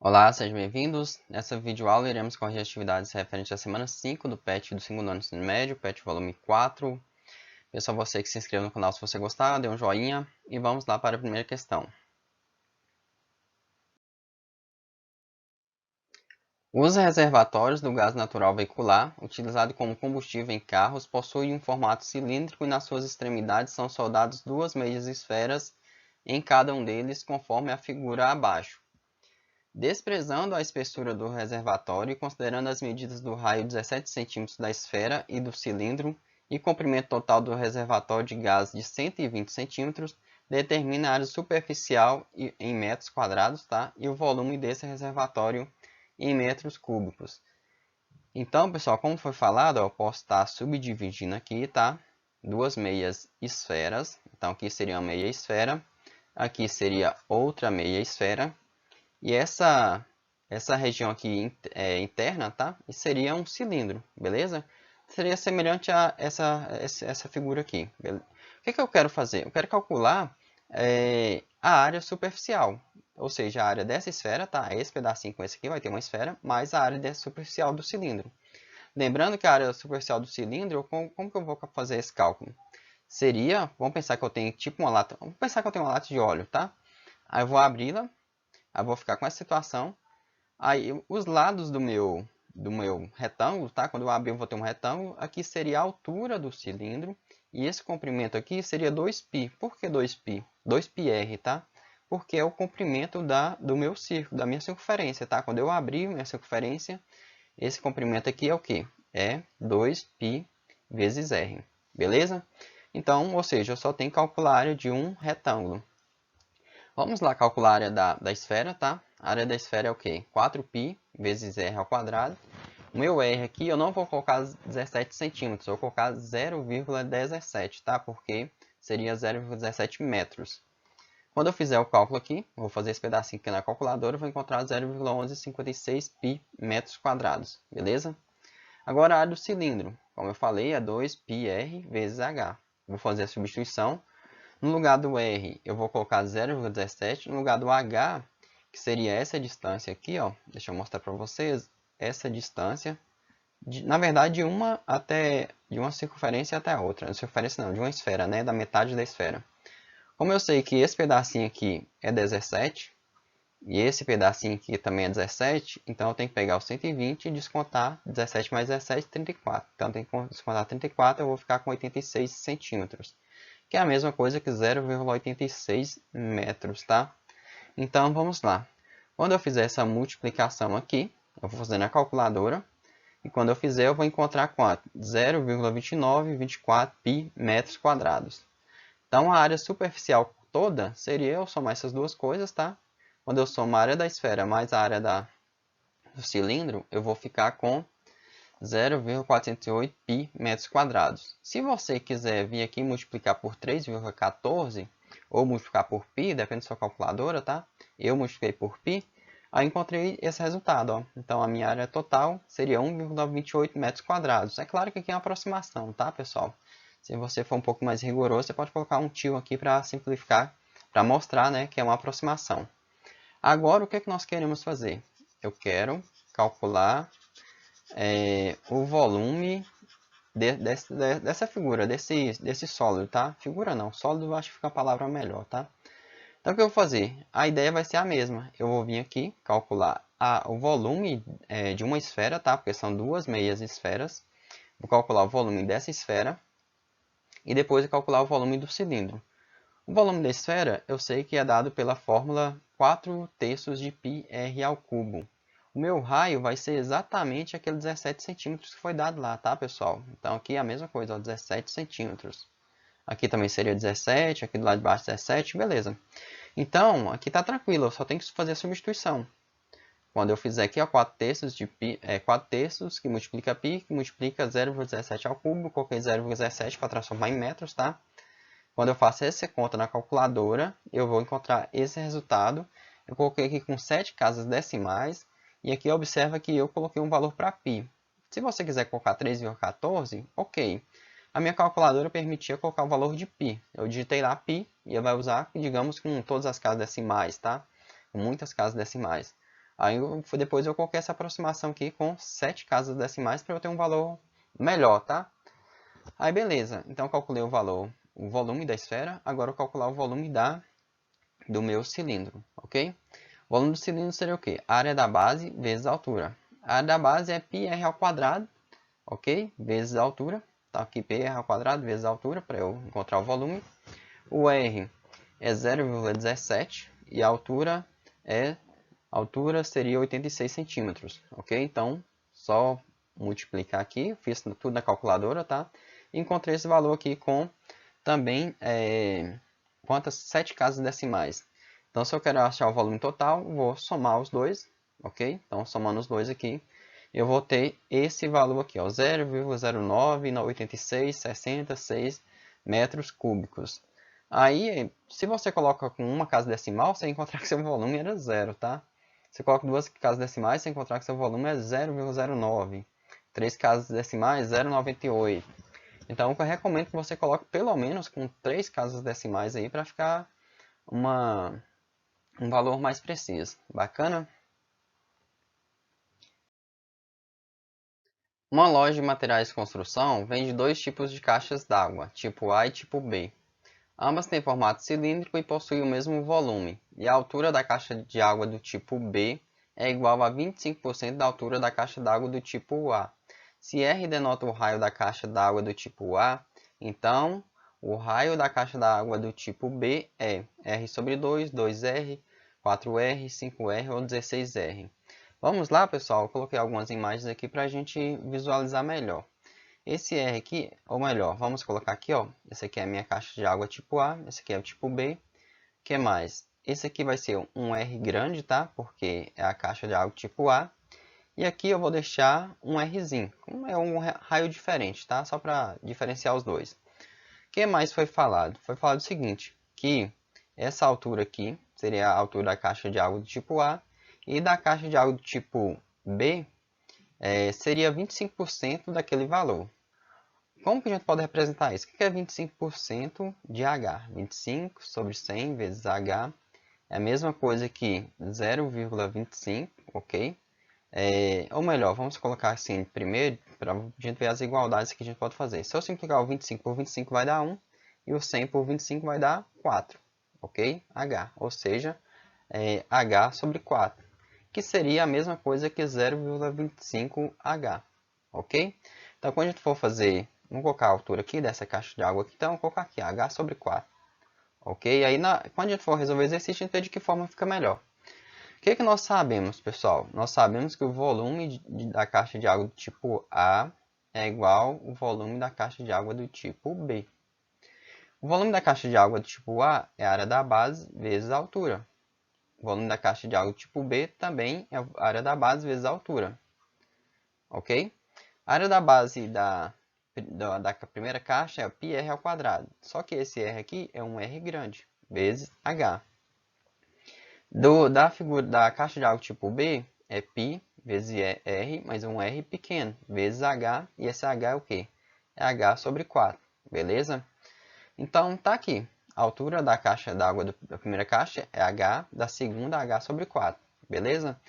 Olá, sejam bem-vindos. Nessa videoaula iremos corrigir atividades referentes à semana 5 do PET do segundo ano do ensino médio, PET volume 4. Peço a você que se inscreva no canal se você gostar, dê um joinha e vamos lá para a primeira questão. Os reservatórios do gás natural veicular, utilizado como combustível em carros, possuem um formato cilíndrico e nas suas extremidades são soldadas duas meias esferas em cada um deles, conforme a figura abaixo. Desprezando a espessura do reservatório e considerando as medidas do raio 17 cm da esfera e do cilindro e comprimento total do reservatório de gás de 120 cm, determina a área superficial em metros quadrados, tá? E o volume desse reservatório em metros cúbicos. Então, pessoal, como foi falado, eu posso estar subdividindo aqui, tá? Duas meias esferas. Então, aqui seria uma meia esfera, aqui seria outra meia esfera. E essa região aqui interna, tá? E seria um cilindro, beleza? Seria semelhante a essa figura aqui. O que eu quero fazer? Eu quero calcular a área superficial, ou seja, a área dessa esfera, tá? Esse pedacinho com esse aqui vai ter uma esfera, mais a área superficial do cilindro. Lembrando que a área superficial do cilindro, como que eu vou fazer esse cálculo? Seria, vamos pensar que eu tenho tipo uma lata, vamos pensar que eu tenho uma lata de óleo, tá? Aí eu vou abri-la. Aí eu vou ficar com essa situação. Aí os lados do meu retângulo, tá? Quando eu abrir eu vou ter um retângulo. Aqui seria a altura do cilindro. E esse comprimento aqui seria 2π. Por que 2π? 2πr, tá? Porque é o comprimento do meu círculo, da minha circunferência, tá? Quando eu abrir minha circunferência, esse comprimento aqui é o quê? É 2π vezes r. Beleza? Então, ou seja, eu só tenho que calcular a área de um retângulo. Vamos lá calcular a área da esfera, tá? A área da esfera é o quê? 4π vezes r ao quadrado. O meu r aqui eu não vou colocar 17 centímetros, eu vou colocar 0,17, tá? Porque seria 0,17 metros. Quando eu fizer o cálculo aqui, vou fazer esse pedacinho aqui na calculadora, eu vou encontrar 0,1156π metros quadrados, beleza? Agora a área do cilindro, como eu falei, é 2πr vezes h. Vou fazer a substituição. No lugar do R, eu vou colocar 0,17. No lugar do H, que seria essa distância aqui, ó. Deixa eu mostrar para vocês. Essa distância, na verdade, de uma circunferência até a outra. Não, circunferência não, de uma esfera, né? Da metade da esfera. Como eu sei que esse pedacinho aqui é 17, e esse pedacinho aqui também é 17, então eu tenho que pegar o 120 e descontar 17 mais 17, 34. Então eu tenho que descontar 34, eu vou ficar com 86 centímetros. Que é a mesma coisa que 0,86 metros, tá? Então, vamos lá. Quando eu fizer essa multiplicação aqui, eu vou fazer na calculadora. E quando eu fizer, eu vou encontrar quanto? 0,2924π metros quadrados. Então, a área superficial toda seria eu somar essas duas coisas, tá? Quando eu somo a área da esfera mais a área do cilindro, eu vou ficar com 0,408π metros quadrados. Se você quiser vir aqui multiplicar por 3,14 ou multiplicar por π, depende da sua calculadora, tá? Eu multipliquei por π, aí encontrei esse resultado, ó. Então a minha área total seria 1,28 metros quadrados. É claro que aqui é uma aproximação, tá, pessoal? Se você for um pouco mais rigoroso, você pode colocar um tio aqui para simplificar, para mostrar, né, que é uma aproximação. Agora, o que é que nós queremos fazer? Eu quero calcular o volume dessa figura, desse sólido, tá? Figura não, sólido eu acho que fica a palavra melhor, tá? Então o que eu vou fazer? A ideia vai ser a mesma. Eu vou vir aqui calcular o volume de uma esfera, tá? Porque são duas meias esferas. Vou calcular o volume dessa esfera e depois calcular o volume do cilindro. O volume da esfera eu sei que é dado pela fórmula 4/3 de πr ao cubo. O meu raio vai ser exatamente aquele 17 centímetros que foi dado lá, tá, pessoal? Então aqui é a mesma coisa, ó, 17 centímetros. Aqui também seria 17, aqui do lado de baixo 17, beleza. Então, aqui está tranquilo, eu só tenho que fazer a substituição. Quando eu fizer aqui, ó, 4/3 de π, 4/3 que multiplica π, que multiplica 0,17 ao cubo, coloquei 0,17 para transformar em metros, tá? Quando eu faço essa conta na calculadora, eu vou encontrar esse resultado. Eu coloquei aqui com 7 casas decimais. E aqui observa que eu coloquei um valor para π. Se você quiser colocar 3,14, ok. A minha calculadora permitia colocar o valor de π. Eu digitei lá π e vai usar, digamos, com todas as casas decimais, tá? Com muitas casas decimais. Aí depois eu coloquei essa aproximação aqui com 7 casas decimais para eu ter um valor melhor, tá? Aí beleza, então eu calculei o valor, o volume da esfera, agora eu vou calcular o volume do meu cilindro, ok? O volume do cilindro seria o quê? A área da base vezes a altura. A área da base é πr ao quadrado, ok? Vezes a altura. Tá aqui πr ao quadrado vezes a altura para eu encontrar o volume. O R é 0,17 e a altura seria 86 centímetros, ok? Então, só multiplicar aqui, fiz tudo na calculadora, tá? E encontrei esse valor aqui com também quantas 7 casas decimais. Então, se eu quero achar o volume total, vou somar os dois, ok? Então, somando os dois aqui, eu vou ter esse valor aqui, 0,098666 metros cúbicos. Aí, se você coloca com uma casa decimal, você vai encontrar que seu volume era zero, tá? Você coloca duas casas decimais, você vai encontrar que seu volume é 0,09. Três casas decimais, 0,98. Então, eu recomendo que você coloque pelo menos com 3 casas decimais aí para ficar um valor mais preciso. Bacana? Uma loja de materiais de construção vende dois tipos de caixas d'água, tipo A e tipo B. Ambas têm formato cilíndrico e possuem o mesmo volume, e a altura da caixa de água do tipo B é igual a 25% da altura da caixa d'água do tipo A. Se R denota o raio da caixa d'água do tipo A, então o raio da caixa d'água do tipo B é R sobre 2, 2R, 4R, 5R ou 16R. Vamos lá, pessoal, eu coloquei algumas imagens aqui para a gente visualizar melhor. Esse R aqui, ou melhor, vamos colocar aqui, ó. Esse aqui é a minha caixa de água tipo A, esse aqui é o tipo B. O que mais? Esse aqui vai ser um R grande, tá? Porque é a caixa de água tipo A. E aqui eu vou deixar um Rzinho. É um raio diferente, tá? Só para diferenciar os dois. O que mais foi falado? Foi falado o seguinte, que essa altura aqui seria a altura da caixa de água do tipo A. E da caixa de água do tipo B seria 25% daquele valor. Como que a gente pode representar isso? O que é 25% de H? 25 sobre 100 vezes H é a mesma coisa que 0,25, ok? Ou melhor, vamos colocar assim primeiro, para a gente ver as igualdades que a gente pode fazer. Se eu simplificar o 25 por 25 vai dar 1, e o 100 por 25 vai dar 4, ok? H, ou seja, H sobre 4, que seria a mesma coisa que 0,25H, ok? Então, quando a gente for fazer, vamos colocar a altura aqui dessa caixa de água aqui, então, vou colocar aqui, H sobre 4, ok? Aí, quando a gente for resolver o exercício, a gente vê de que forma fica melhor. O que nós sabemos, pessoal? Nós sabemos que o volume da caixa de água do tipo A é igual ao volume da caixa de água do tipo B. O volume da caixa de água do tipo A é a área da base vezes a altura. O volume da caixa de água do tipo B também é a área da base vezes a altura. Ok? A área da base da primeira caixa é πr ao quadrado. Só que esse R aqui é um R grande, vezes H. Da caixa de água tipo B é π vezes R, mas um R pequeno, vezes H. E esse H é o quê? É H sobre 4. Beleza? Então, tá aqui. A altura da caixa d'água da primeira caixa é H, da segunda H sobre 4. Beleza?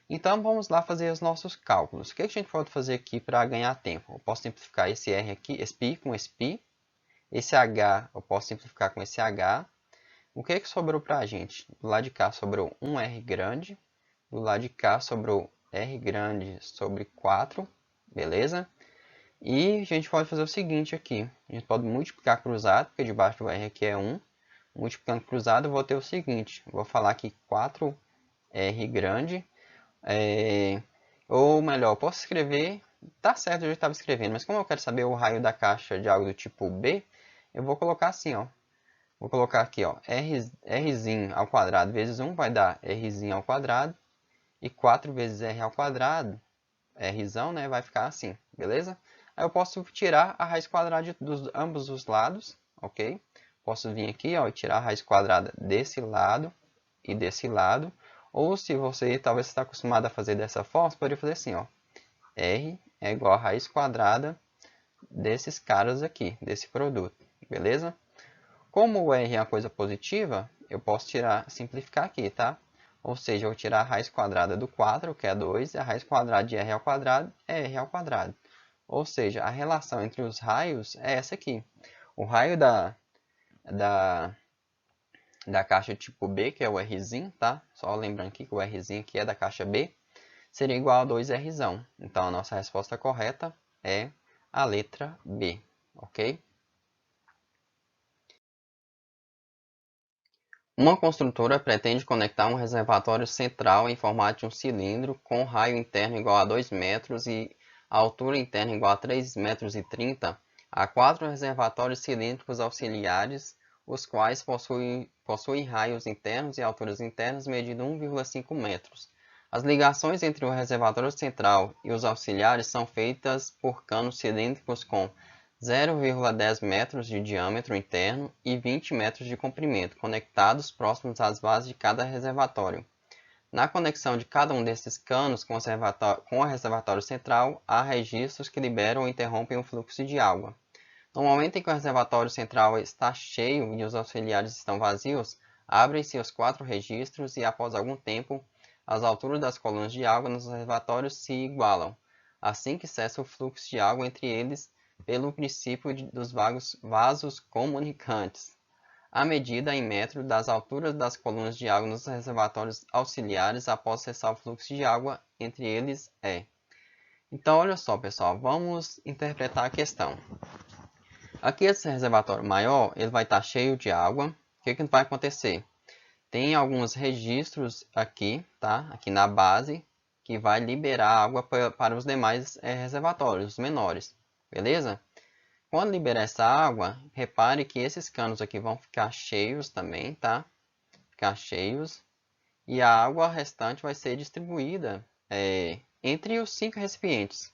Então, vamos lá fazer os nossos cálculos. O que a gente pode fazer aqui para ganhar tempo? Eu posso simplificar esse R aqui, esse π com esse π. Esse H eu posso simplificar com esse H. O que sobrou para a gente? Do lado de cá sobrou um R grande. Do lado de cá sobrou R grande sobre 4. Beleza? E a gente pode fazer o seguinte aqui. A gente pode multiplicar cruzado, porque debaixo do R aqui é 1. Multiplicando cruzado, eu vou ter o seguinte. Vou falar aqui 4R grande. Ou melhor, posso escrever... Tá certo, eu já estava escrevendo, mas como eu quero saber o raio da caixa de água do tipo B, eu vou colocar assim, ó. Vou colocar aqui, ó, Rzinho ao quadrado vezes 1 vai dar Rzinho ao quadrado. E 4 vezes R ao quadrado, Rzão, né, vai ficar assim, beleza? Aí eu posso tirar a raiz quadrada dos ambos os lados, ok? Posso vir aqui, ó, e tirar a raiz quadrada desse lado e desse lado. Ou se você talvez está acostumado a fazer dessa forma, você poderia fazer assim, ó. R é igual a raiz quadrada desses caras aqui, desse produto, beleza? Como o R é uma coisa positiva, eu posso simplificar aqui, tá? Ou seja, eu vou tirar a raiz quadrada do 4, que é 2, e a raiz quadrada de r ao quadrado é r ao quadrado. Ou seja, a relação entre os raios é essa aqui. O raio da, da caixa tipo B, que é o Rzinho, tá? Só lembrando aqui que o Rzinho aqui é da caixa B, seria igual a 2Rzão. Então, a nossa resposta correta é a letra B, ok? Uma construtora pretende conectar um reservatório central em formato de um cilindro com raio interno igual a 2 metros e a altura interna igual a 3,30 m a 4 reservatórios cilíndricos auxiliares, os quais possuem raios internos e alturas internas medindo 1,5 metros. As ligações entre o reservatório central e os auxiliares são feitas por canos cilíndricos com 0,10 metros de diâmetro interno e 20 metros de comprimento, conectados próximos às bases de cada reservatório. Na conexão de cada um desses canos com o reservatório central, há registros que liberam ou interrompem o fluxo de água. No momento em que o reservatório central está cheio e os auxiliares estão vazios, abrem-se os 4 registros e, após algum tempo, as alturas das colunas de água nos reservatórios se igualam, assim que cessa o fluxo de água entre eles pelo princípio dos vasos comunicantes. A medida em metro das alturas das colunas de água nos reservatórios auxiliares após cessar o fluxo de água entre eles é. Então, olha só, pessoal, vamos interpretar a questão. Aqui esse reservatório maior, ele vai estar cheio de água. O que vai acontecer? Tem alguns registros aqui, tá? Aqui na base, que vai liberar água para os demais reservatórios, os menores. Beleza? Quando liberar essa água, repare que esses canos aqui vão ficar cheios também, tá? Ficar cheios. E a água restante vai ser distribuída entre os 5 recipientes.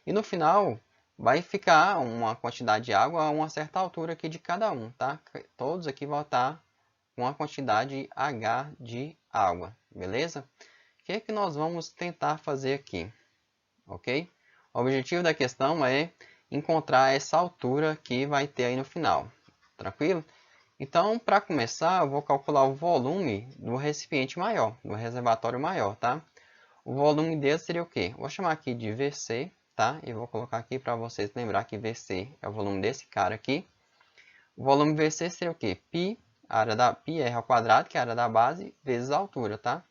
E no final, vai ficar uma quantidade de água a uma certa altura aqui de cada um, tá? Todos aqui vão estar com a quantidade H de água, beleza? O que é que nós vamos tentar fazer aqui, ok? O objetivo da questão é encontrar essa altura que vai ter aí no final, tranquilo? Então, para começar, eu vou calcular o volume do recipiente maior, do reservatório maior, tá? O volume dele seria o quê? Vou chamar aqui de VC, tá? E vou colocar aqui para vocês lembrar que VC é o volume desse cara aqui. O volume VC seria o quê? Pi, pi r ao quadrado, que é a área da base, vezes a altura, tá?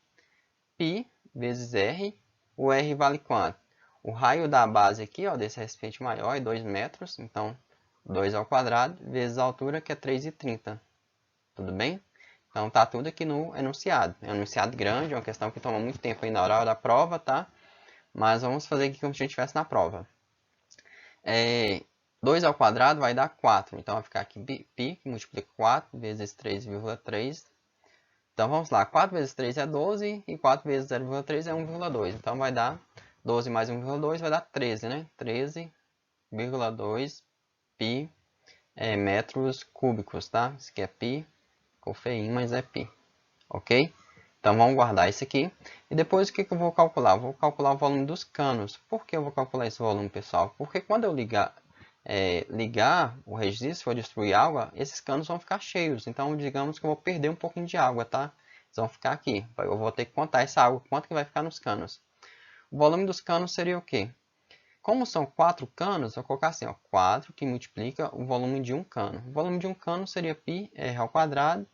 Pi vezes R. O R vale quanto? O raio da base aqui, ó, desse recipiente maior é 2 metros, então 2 ao quadrado, vezes a altura, que é 3,30. Tudo bem? Então tá tudo aqui no enunciado. É um enunciado grande, é uma questão que toma muito tempo aí na hora da prova, tá? Mas vamos fazer aqui como se a gente estivesse na prova. 2 ao quadrado vai dar 4. Então vai ficar aqui π, que multiplica 4 vezes 3,3. Então vamos lá. 4 vezes 3 é 12 e 4 vezes 0,3 é 1,2. Então vai dar 12 mais 1,2 vai dar 13, né? 13,2 π metros cúbicos, tá? Isso aqui é π, ficou feinho, mas é π. Ok? Então vamos guardar isso aqui. E depois o que eu vou calcular? Eu vou calcular o volume dos canos. Por que eu vou calcular esse volume, pessoal? Porque quando eu ligar o registro, for destruir água, esses canos vão ficar cheios. Então digamos que eu vou perder um pouquinho de água, tá? Eles vão ficar aqui. Eu vou ter que contar essa água, quanto que vai ficar nos canos. O volume dos canos seria o quê? Como são 4 canos, eu vou colocar assim, ó, 4 que multiplica o volume de um cano. O volume de um cano seria π r ao quadrado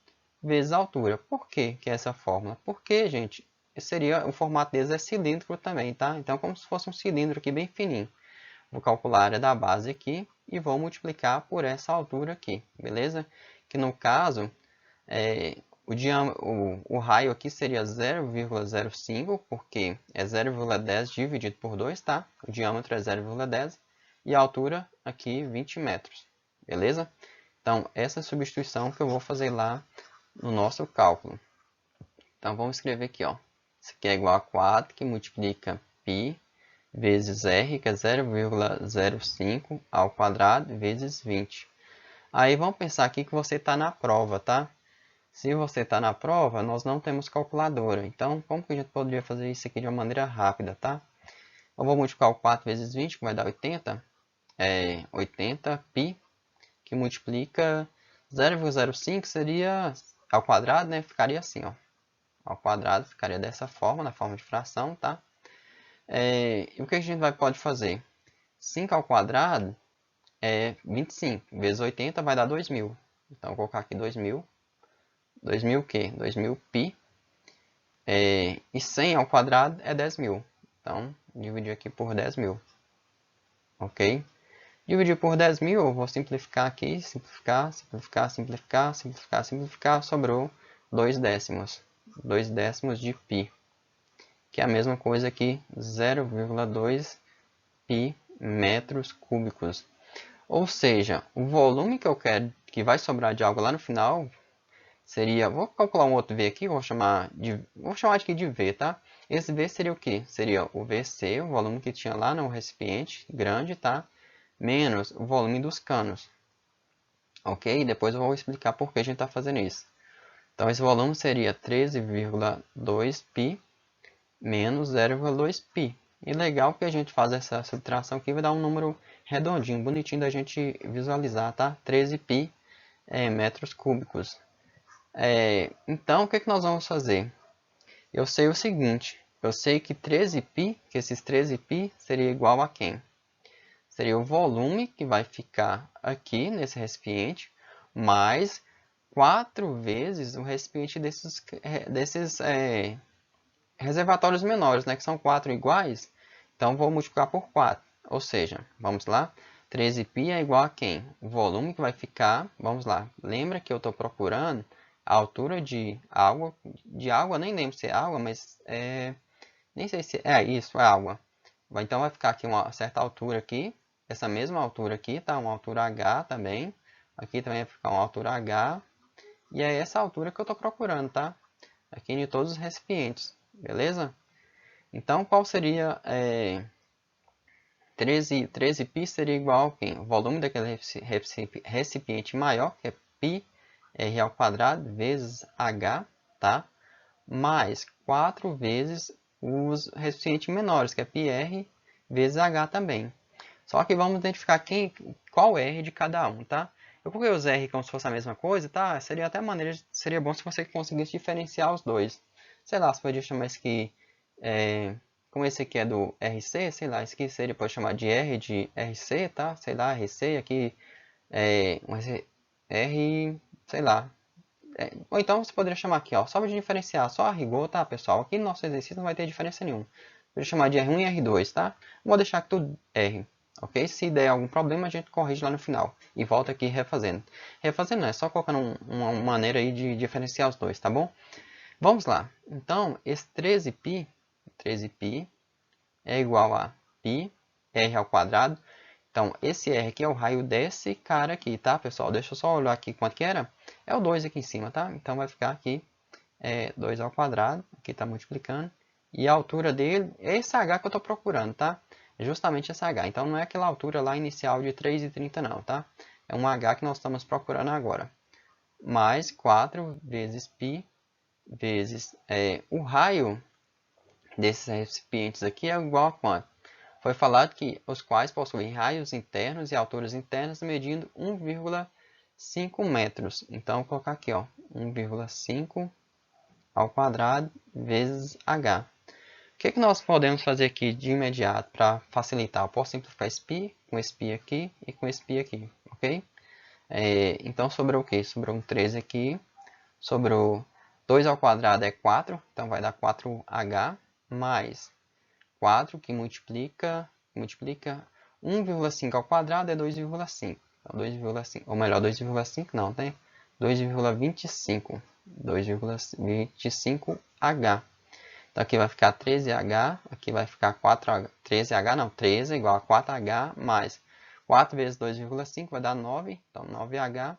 vezes a altura. Por que é essa fórmula? Porque, gente, o formato deles é cilíndrico também, tá? Então, como se fosse um cilindro aqui bem fininho. Vou calcular a área da base aqui e vou multiplicar por essa altura aqui, beleza? Que no caso, o raio aqui seria 0,05, porque é 0,10 dividido por 2, tá? O diâmetro é 0,10 e a altura aqui 20 metros, beleza? Então, essa é a substituição que eu vou fazer lá no nosso cálculo. Então, vamos escrever aqui, ó. Isso aqui é igual a 4, que multiplica π vezes r, que é 0,05 ao quadrado, vezes 20. Aí, vamos pensar aqui que você está na prova, tá? Se você está na prova, nós não temos calculadora. Então, como que a gente poderia fazer isso aqui de uma maneira rápida, tá? Eu vou multiplicar o 4 vezes 20, que vai dar 80. 80 π, que multiplica 0,05 seria ao quadrado, né? Ficaria assim, ó. ao quadrado, ficaria dessa forma, na forma de fração, tá? E o que a gente pode fazer? 5 ao quadrado é 25, vezes 80 vai dar 2.000. Então, vou colocar aqui 2.000. 2.000 o quê? 2.000 π. E 100 ao quadrado é 10.000. Então, dividir aqui por 10.000. Ok? Dividir por 10.000, eu vou simplificar aqui. Simplificar, simplificar, simplificar, simplificar, simplificar. Sobrou 2 décimos. 2 décimos de π. Que é a mesma coisa que 0,2 π metros cúbicos. Ou seja, o volume que eu quero que vai sobrar de água lá no final seria, vou calcular um outro V aqui, vou chamar aqui de V, tá? Esse V seria o quê? Seria o VC, o volume que tinha lá no recipiente grande, tá? Menos o volume dos canos. Ok? Depois eu vou explicar por que a gente está fazendo isso. Então, esse volume seria 13,2 π menos 0,2 π. E legal que a gente faz essa subtração aqui, vai dar um número redondinho, bonitinho da gente visualizar, tá? 13 π metros cúbicos. Então, o que nós vamos fazer? Eu sei o seguinte, eu sei que 13 π, que esses 13 π seria igual a quem? Seria o volume que vai ficar aqui nesse recipiente, mais 4 vezes o recipiente desses reservatórios menores, né, que são 4 iguais. Então, vou multiplicar por 4. Ou seja, vamos lá, 13 π é igual a quem? O volume que vai ficar, vamos lá, lembra que eu estou procurando a altura de água, nem lembro se é água, mas nem sei se é isso, é água. Então, vai ficar aqui uma certa altura aqui, essa mesma altura aqui, tá? Uma altura H também. Aqui também vai ficar uma altura H. E é essa altura que eu estou procurando, tá? Aqui em todos os recipientes, beleza? Então, qual seria 13 π seria igual a quem? O volume daquele recipiente maior, que é π r ao quadrado vezes h, tá? Mais 4 vezes os recipientes menores, que é πr vezes h também. Só que vamos identificar qual R de cada um, tá? Eu coloquei os R como se fosse a mesma coisa, tá? Seria até seria bom se você conseguisse diferenciar os dois. Sei lá, você podia chamar esse aqui, como esse aqui é do RC, sei lá, esse aqui pode chamar de R de RC, tá? Sei lá, RC, aqui um R, sei lá. Ou então você poderia chamar aqui, ó, só para diferenciar, só a rigor, tá, pessoal? Aqui no nosso exercício não vai ter diferença nenhuma. Vou chamar de R1 e R2, tá? Vou deixar aqui tudo R. Ok? Se der algum problema, a gente corrige lá no final. E volta aqui refazendo. Refazendo não, é só colocando uma maneira aí de diferenciar os dois, tá bom? Vamos lá. Então, esse 13 π é igual a π r ao quadrado. Então, esse r aqui é o raio desse cara aqui, tá, pessoal? Deixa eu só olhar aqui quanto que era. É o 2 aqui em cima, tá? Então, vai ficar aqui 2 ao quadrado. Aqui está multiplicando. E a altura dele é esse h que eu estou procurando, tá? Justamente essa h. Então, não é aquela altura lá inicial de 3,30 não, tá? É um h que nós estamos procurando agora. Mais 4 vezes π vezes o raio desses recipientes aqui é igual a quanto? Foi falado que os quais possuem raios internos e alturas internas medindo 1,5 metros. Então, vou colocar aqui, ó, 1,5 ao quadrado vezes h. O que nós podemos fazer aqui de imediato para facilitar? Eu posso simplificar esse π com esse π aqui e com esse π aqui, ok? Então, sobrou o quê? Sobrou um 13 aqui, sobrou 2 ao quadrado é 4, então vai dar 4h, mais 4 que multiplica 1,5 ao quadrado é 2,5. Então, 2,5, ou melhor, 2,5 não, tem 2,25. 2,25h. Então, aqui vai ficar 13h, aqui vai ficar 4h, 13h não, 13 igual a 4h, mais 4 vezes 2,5 vai dar 9, então 9h.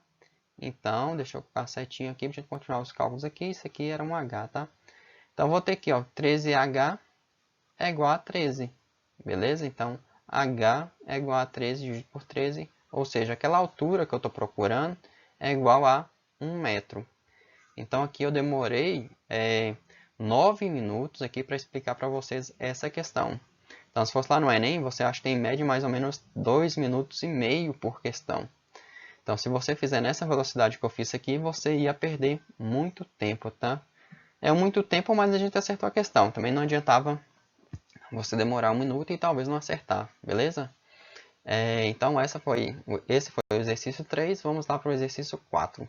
Então, deixa eu colocar certinho aqui para a gente continuar os cálculos aqui, isso aqui era um h, tá? Então, vou ter aqui, ó, 13h é igual a 13, beleza? Então, h é igual a 13 dividido por 13, ou seja, aquela altura que eu estou procurando é igual a 1 metro. Então, aqui eu demorei 9 minutos aqui para explicar para vocês essa questão. Então, se fosse lá no Enem, você acha que tem em média mais ou menos 2 minutos e meio por questão. Então, se você fizer nessa velocidade que eu fiz aqui, você ia perder muito tempo, tá? É muito tempo, mas a gente acertou a questão. Também não adiantava você demorar um minuto e talvez não acertar, beleza? Então esse foi o exercício 3, vamos lá para o exercício 4.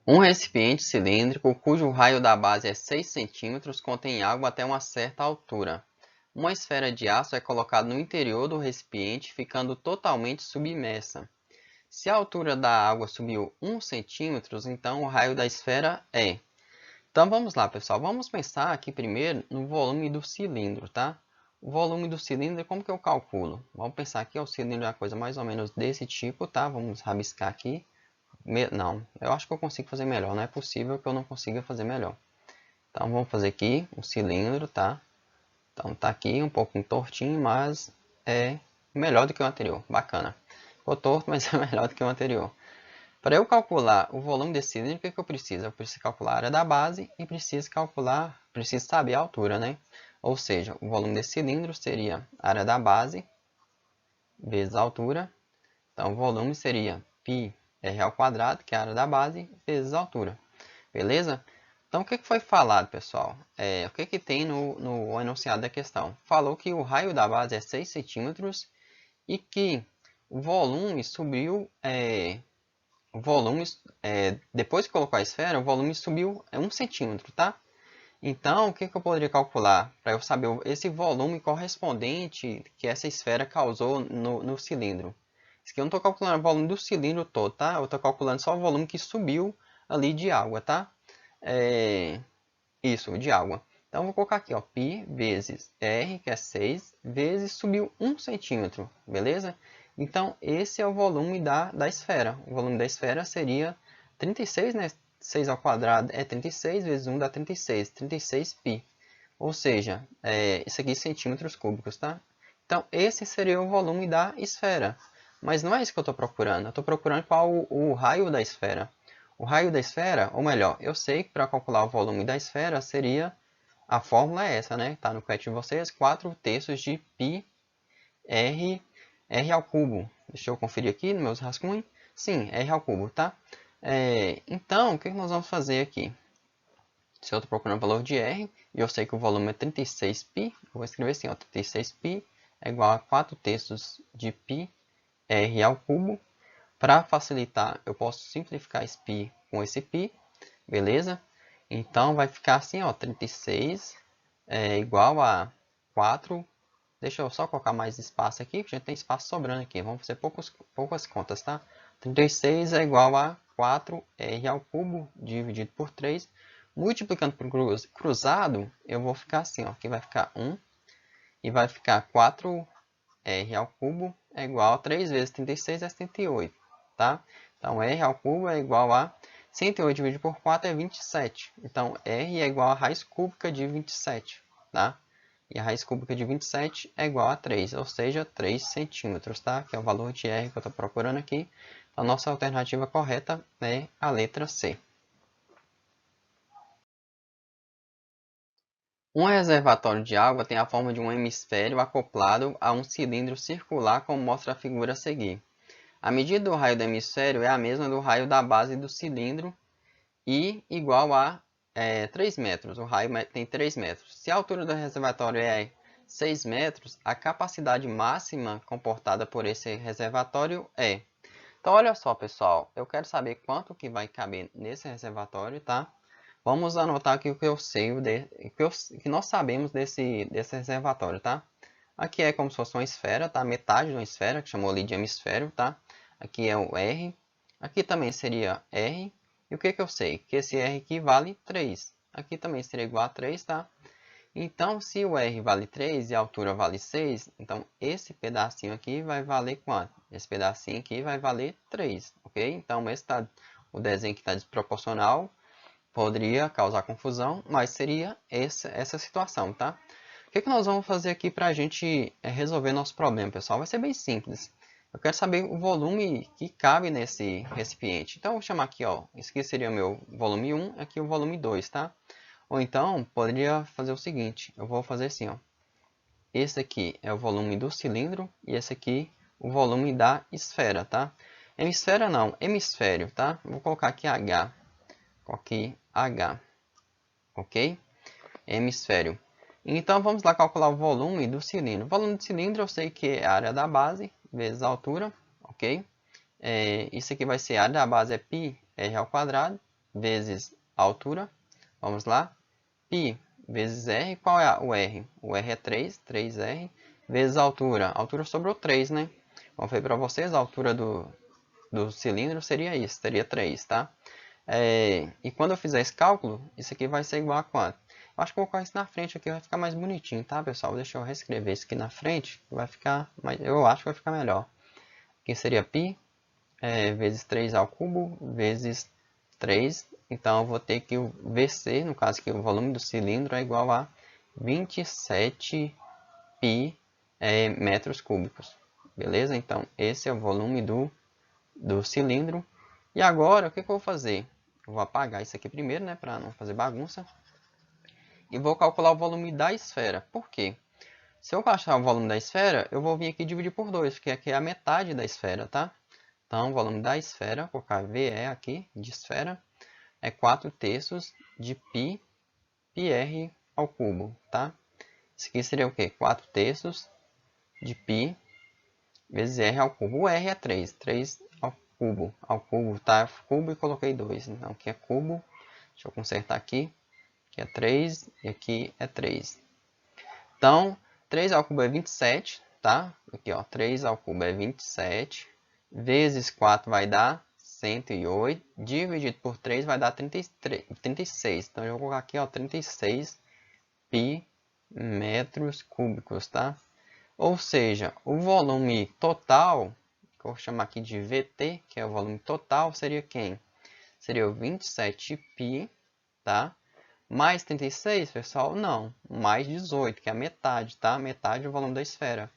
Um recipiente cilíndrico cujo raio da base é 6 cm contém água até uma certa altura. Uma esfera de aço é colocada no interior do recipiente, ficando totalmente submersa. Se a altura da água subiu 1 cm, então o raio da esfera é... Então vamos lá, pessoal. Vamos pensar aqui primeiro no volume do cilindro, tá? O volume do cilindro, como que eu calculo? Vamos pensar aqui, o cilindro é uma coisa mais ou menos desse tipo, tá? Vamos rabiscar aqui. Não, eu acho que eu consigo fazer melhor. Não é possível que eu não consiga fazer melhor. Então vamos fazer aqui um cilindro, tá? Então tá aqui um pouquinho tortinho, mas é melhor do que o anterior. Bacana. Ficou torto, mas é melhor do que o anterior. Para eu calcular o volume desse cilindro, o que eu preciso? Eu preciso calcular a área da base e preciso saber a altura, né? Ou seja, o volume desse cilindro seria a área da base vezes a altura. Então o volume seria πr ao quadrado, que é a área da base, vezes a altura. Beleza? Então o que foi falado, pessoal? O que tem no enunciado da questão? Falou que o raio da base é 6 centímetros e que o volume subiu... depois que colocou a esfera, o volume subiu 1 centímetro, tá? Então, o que eu poderia calcular para eu saber esse volume correspondente que essa esfera causou no cilindro? Isso aqui eu não estou calculando o volume do cilindro todo, tá? Eu estou calculando só o volume que subiu ali de água, tá? Isso, de água. Então, vou colocar aqui, ó, π vezes r, que é 6, vezes subiu 1 centímetro, beleza? Então, esse é o volume da esfera. O volume da esfera seria 36, né? 6 ao quadrado é 36, vezes 1 dá 36, 36π. Ou seja, isso aqui centímetros cúbicos, tá? Então, esse seria o volume da esfera. Mas não é isso que eu estou procurando. Eu estou procurando qual o raio da esfera. O raio da esfera, ou melhor, eu sei que para calcular o volume da esfera seria... A fórmula é essa, né? Está no quiz de vocês, 4/3 de π r ao cubo. Deixa eu conferir aqui nos meus rascunhos. Sim, r ao cubo, tá? Então, o que nós vamos fazer aqui? Se eu estou procurando o valor de R, e eu sei que o volume é 36π, eu vou escrever assim, ó, 36π é igual a 4/3 de π r ao cubo. Para facilitar, eu posso simplificar esse π com esse π, beleza? Então, vai ficar assim, ó, 36 é igual a 4. Deixa eu só colocar mais espaço aqui, que a gente tem espaço sobrando aqui. Vamos fazer poucas contas, tá? 36 é igual a 4r ao cubo dividido por 3. Multiplicando por cruzado, eu vou ficar assim, ó. Aqui vai ficar 1 e vai ficar 4r ao cubo é igual a 3 vezes 36 é 108, tá? Então, r ao cubo é igual a 108 dividido por 4 é 27. Então, r é igual a raiz cúbica de 27, tá? E a raiz cúbica de 27 é igual a 3, ou seja, 3 centímetros, tá? Que é o valor de R que eu estou procurando aqui. A nossa alternativa correta é a letra C. Um reservatório de água tem a forma de um hemisfério acoplado a um cilindro circular, como mostra a figura a seguir. A medida do raio do hemisfério é a mesma do raio da base do cilindro e igual a 3 metros. O raio tem 3 metros. Se a altura do reservatório é 6 metros, a capacidade máxima comportada por esse reservatório é... Então, olha só, pessoal. Eu quero saber quanto que vai caber nesse reservatório, tá? Vamos anotar aqui o que eu sei, que nós sabemos desse reservatório, tá? Aqui é como se fosse uma esfera, tá? Metade de uma esfera, que chamou ali de hemisfério, tá? Aqui é o R. Aqui também seria R. E o que eu sei? Que esse R aqui vale 3. Aqui também seria igual a 3, tá? Então, se o R vale 3 e a altura vale 6, então esse pedacinho aqui vai valer quanto? Esse pedacinho aqui vai valer 3, ok? Então, o desenho que está desproporcional poderia causar confusão, mas seria essa situação, tá? O que nós vamos fazer aqui para a gente resolver nosso problema, pessoal? Vai ser bem simples. Eu quero saber o volume que cabe nesse recipiente. Então, eu vou chamar aqui, ó, esse aqui seria o meu volume 1, aqui o volume 2, tá? Ou então, poderia fazer o seguinte, eu vou fazer assim, ó. Esse aqui é o volume do cilindro e esse aqui o volume da esfera, tá? Esfera não, hemisfério, tá? Vou colocar aqui H. Aqui H, ok? Hemisfério. Então vamos lá calcular o volume do cilindro. O volume do cilindro eu sei que é a área da base vezes a altura, ok? Isso aqui vai ser a área da base é π r ao quadrado vezes a altura. Vamos lá. Π vezes r. Qual é o r? O r é 3r, vezes a altura. A altura sobrou 3, né? Como eu falei para vocês, a altura do cilindro seria isso, seria 3, tá? E quando eu fizer esse cálculo, isso aqui vai ser igual a quanto? Eu acho que eu vou colocar isso na frente aqui, vai ficar mais bonitinho, tá, pessoal? Deixa eu reescrever isso aqui na frente, vai ficar mais, eu acho que vai ficar melhor. Aqui seria π vezes 3 ao cubo vezes 3. Então eu vou ter que o VC, no caso que o volume do cilindro é igual a 27 π metros cúbicos. Beleza? Então esse é o volume do cilindro. E agora o que eu vou fazer? Eu vou apagar isso aqui primeiro, né, para não fazer bagunça. E vou calcular o volume da esfera. Por quê? Se eu achar o volume da esfera, eu vou vir aqui dividir por 2, porque aqui é a metade da esfera, tá? Então, o volume da esfera, vou colocar VE aqui, de esfera, é 4/3 de π, πr ao cubo, tá? Isso aqui seria o quê? 4/3 de π vezes r ao cubo. O r é 3, 3 ao cubo, tá? Cubo e coloquei 2, então aqui é cubo. Deixa eu consertar aqui. Aqui é 3 e aqui é 3. Então, 3 ao cubo é 27, tá? Aqui, ó, 3 ao cubo é 27, vezes 4 vai dar 108, dividido por 3 vai dar 36. Então, eu vou colocar aqui, ó, 36 π metros cúbicos, tá? Ou seja, o volume total, que eu vou chamar aqui de VT, que é o volume total, seria quem? Seria o 27 π, tá? Mais 36, pessoal? Não. Mais 18, que é a metade, tá? Metade do volume da esfera.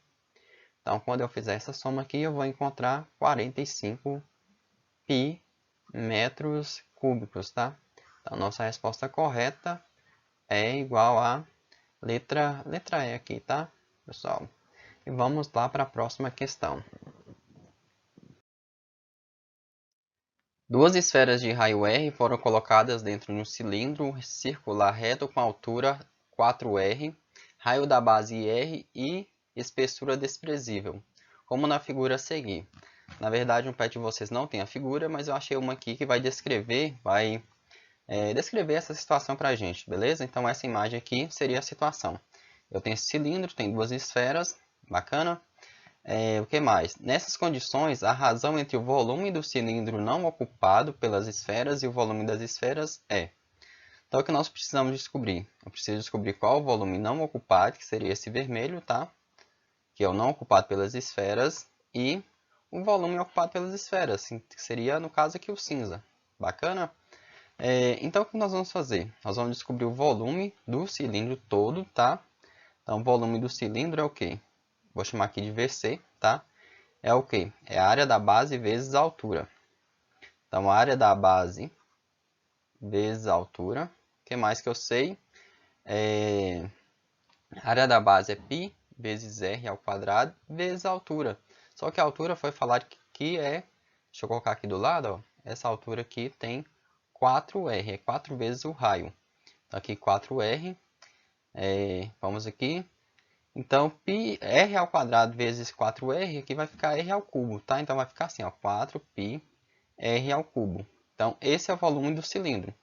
Então, quando eu fizer essa soma aqui, eu vou encontrar 45 π metros cúbicos, tá? Então, nossa resposta correta é igual a letra E aqui, tá, pessoal? E vamos lá para a próxima questão. Duas esferas de raio R foram colocadas dentro de um cilindro circular reto com altura 4R, raio da base R e espessura desprezível, como na figura a seguir. Na verdade, no pet de vocês não tem a figura, mas eu achei uma aqui que vai descrever, descrever essa situação para a gente, beleza? Então essa imagem aqui seria a situação. Eu tenho esse cilindro, tem duas esferas, bacana. O que mais? Nessas condições, a razão entre o volume do cilindro não ocupado pelas esferas e o volume das esferas é. Então, o que nós precisamos descobrir? Eu preciso descobrir qual o volume não ocupado, que seria esse vermelho, tá? Que é o não ocupado pelas esferas, e o volume ocupado pelas esferas, que seria, no caso aqui, o cinza. Bacana? Então, o que nós vamos fazer? Nós vamos descobrir o volume do cilindro todo, tá? Então, o volume do cilindro é o quê? Vou chamar aqui de VC, tá? É o quê? É a área da base vezes a altura. Então, a área da base vezes a altura. O que mais que eu sei? A área da base é π vezes r ao quadrado vezes a altura. Só que a altura foi falado que é... Deixa eu colocar aqui do lado, ó. Essa altura aqui tem 4r, é 4 vezes o raio. Então, aqui 4r. Vamos aqui. Então, r ao quadrado vezes 4r, aqui vai ficar r ao cubo, tá? Então, vai ficar assim, ó, 4π r ao cubo. Então, esse é o volume do cilindro.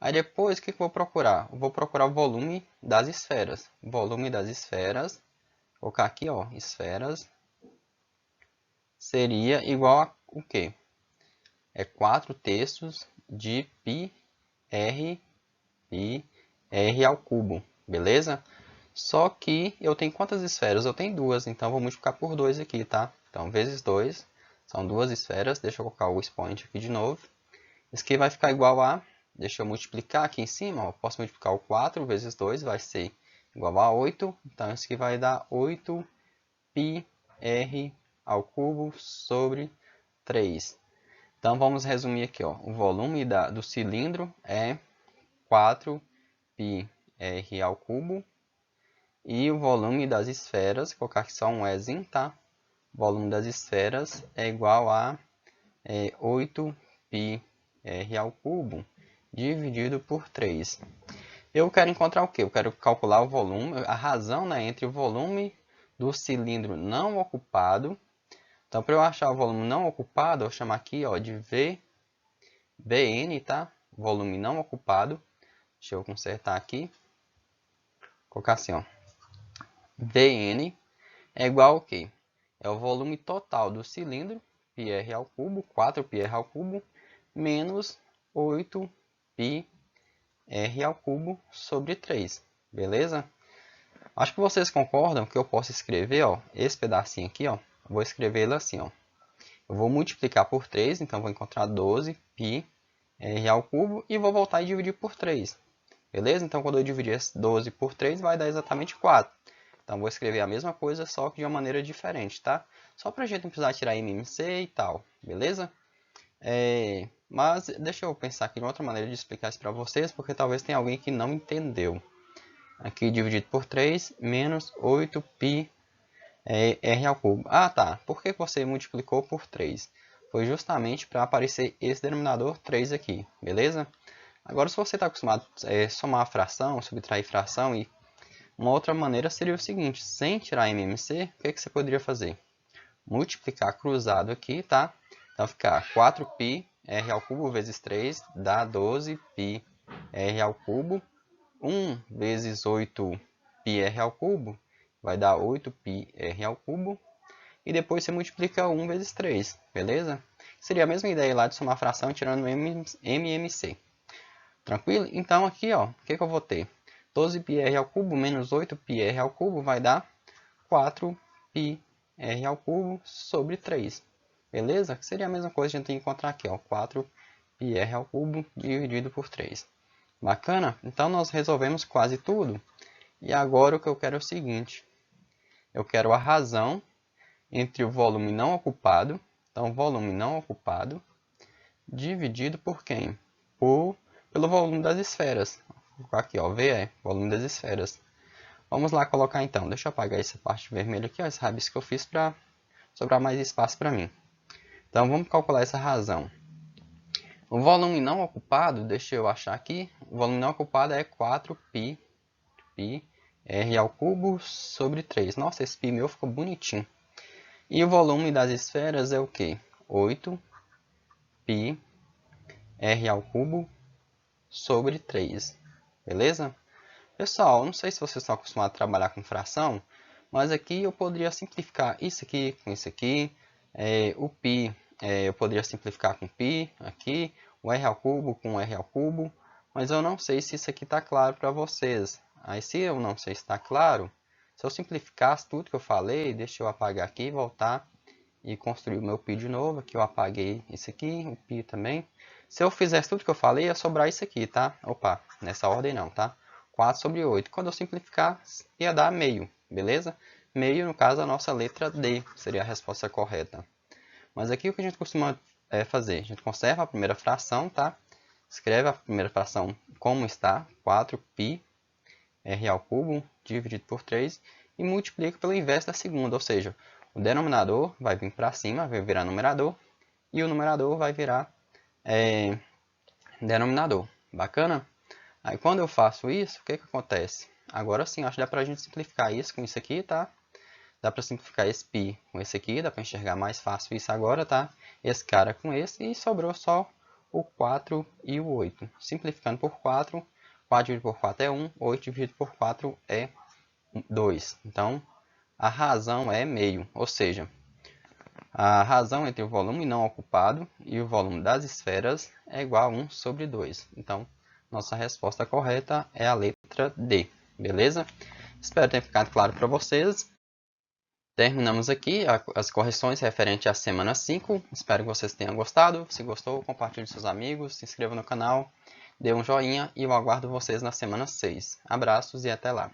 Aí depois, o que eu vou procurar? Eu vou procurar o volume das esferas. O volume das esferas, vou colocar aqui, ó, esferas, seria igual a o quê? É 4/3 de πr ao cubo, beleza? Só que eu tenho quantas esferas? Eu tenho duas, então vou multiplicar por 2 aqui, tá? Então, vezes 2, são duas esferas. Deixa eu colocar o expoente aqui de novo. Isso aqui vai ficar igual a... Deixa eu multiplicar aqui em cima, ó. Posso multiplicar o 4 vezes 2, vai ser igual a 8. Então, isso aqui vai dar 8πr ao cubo sobre 3. Então, vamos resumir aqui, ó. O volume do cilindro é 4πr ao cubo. E o volume das esferas, vou colocar aqui só um Ezinho, tá? O volume das esferas é igual a 8πr ao cubo. dividido por 3. Eu quero encontrar o quê? Eu quero calcular o volume, a razão, né, entre o volume do cilindro não ocupado. Então, para eu achar o volume não ocupado, eu vou chamar aqui ó, de VBN, tá? Volume não ocupado. Deixa eu consertar aqui. Vou colocar assim, ó. Vn é igual ao quê? É o volume total do cilindro, πr ao cubo, 4πr ao cubo, menos 8πr ao cubo sobre 3. Beleza? Acho que vocês concordam que eu posso escrever, ó, esse pedacinho aqui, ó. Vou escrever ele assim, ó. Eu vou multiplicar por 3, então vou encontrar 12πr ao cubo e vou voltar e dividir por 3. Beleza? Então, quando eu dividir esse 12 por 3, vai dar exatamente 4. Então, vou escrever a mesma coisa, só que de uma maneira diferente, tá? Só para a gente não precisar tirar MMC e tal, beleza? Mas deixa eu pensar aqui em outra maneira de explicar isso para vocês, porque talvez tenha alguém que não entendeu. Aqui dividido por 3, menos 8πr ao cubo. Ah, tá. Por que você multiplicou por 3? Foi justamente para aparecer esse denominador 3 aqui, beleza? Agora, se você está acostumado a somar a fração, subtrair fração, e uma outra maneira seria o seguinte, sem tirar MMC, o que você poderia fazer? Multiplicar cruzado aqui, tá? Então, ficar 4πr ao cubo vezes 3 dá 12πr ao cubo. 1 vezes 8πr ao cubo vai dar 8πr ao cubo. E depois você multiplica 1 vezes 3, beleza? Seria a mesma ideia lá de somar fração tirando MMC. Tranquilo? Então aqui, ó, o que eu vou ter? 12πr ao cubo menos 8πr ao cubo vai dar 4πr ao cubo sobre 3. Beleza? Que seria a mesma coisa que a gente tem que encontrar aqui, ó, 4πr ao cubo dividido por 3. Bacana? Então nós resolvemos quase tudo. E agora o que eu quero é o seguinte. Eu quero a razão entre o volume não ocupado. Então, volume não ocupado dividido por quem? Pelo volume das esferas. Vou colocar aqui, ó, VE, volume das esferas. Vamos lá colocar então. Deixa eu apagar essa parte vermelha aqui, ó, esse rabisco que eu fiz para sobrar mais espaço para mim. Então, vamos calcular essa razão. O volume não ocupado, deixa eu achar aqui, o volume não ocupado é 4πr ao cubo sobre 3. Nossa, esse π meu ficou bonitinho. E o volume das esferas é o quê? 8πr ao cubo sobre 3. Beleza? Pessoal, não sei se vocês estão acostumados a trabalhar com fração, mas aqui eu poderia simplificar isso aqui com isso aqui. O π eu poderia simplificar com π aqui. O r ao cubo com r ao cubo. Mas eu não sei se isso aqui está claro para vocês. Aí se eu não sei se está claro, se eu simplificasse tudo que eu falei, deixa eu apagar aqui e voltar e construir o meu π de novo. Aqui eu apaguei isso aqui, o π também. Se eu fizesse tudo que eu falei, ia sobrar isso aqui, tá? Opa, nessa ordem não, tá? 4 sobre 8. Quando eu simplificar, ia dar meio, beleza? Meio, no caso, a nossa letra D seria a resposta correta. Mas aqui o que a gente costuma fazer? A gente conserva a primeira fração, tá? Escreve a primeira fração como está, 4πr ao cubo dividido por 3, e multiplica pelo inverso da segunda, ou seja, o denominador vai vir para cima, vai virar numerador, e o numerador vai virar denominador. Bacana? Aí quando eu faço isso, o que acontece? Agora sim, acho que dá para a gente simplificar isso com isso aqui, tá? Dá para simplificar esse π com esse aqui, dá para enxergar mais fácil isso agora, tá? Esse cara com esse, e sobrou só o 4 e o 8. Simplificando por 4, 4 dividido por 4 é 1, 8 dividido por 4 é 2. Então, a razão é meio, ou seja, a razão entre o volume não ocupado e o volume das esferas é igual a 1 sobre 2. Então, nossa resposta correta é a letra D, beleza? Espero ter ficado claro para vocês. Terminamos aqui as correções referentes à semana 5. Espero que vocês tenham gostado. Se gostou, compartilhe com seus amigos, se inscreva no canal, dê um joinha e eu aguardo vocês na semana 6. Abraços e até lá!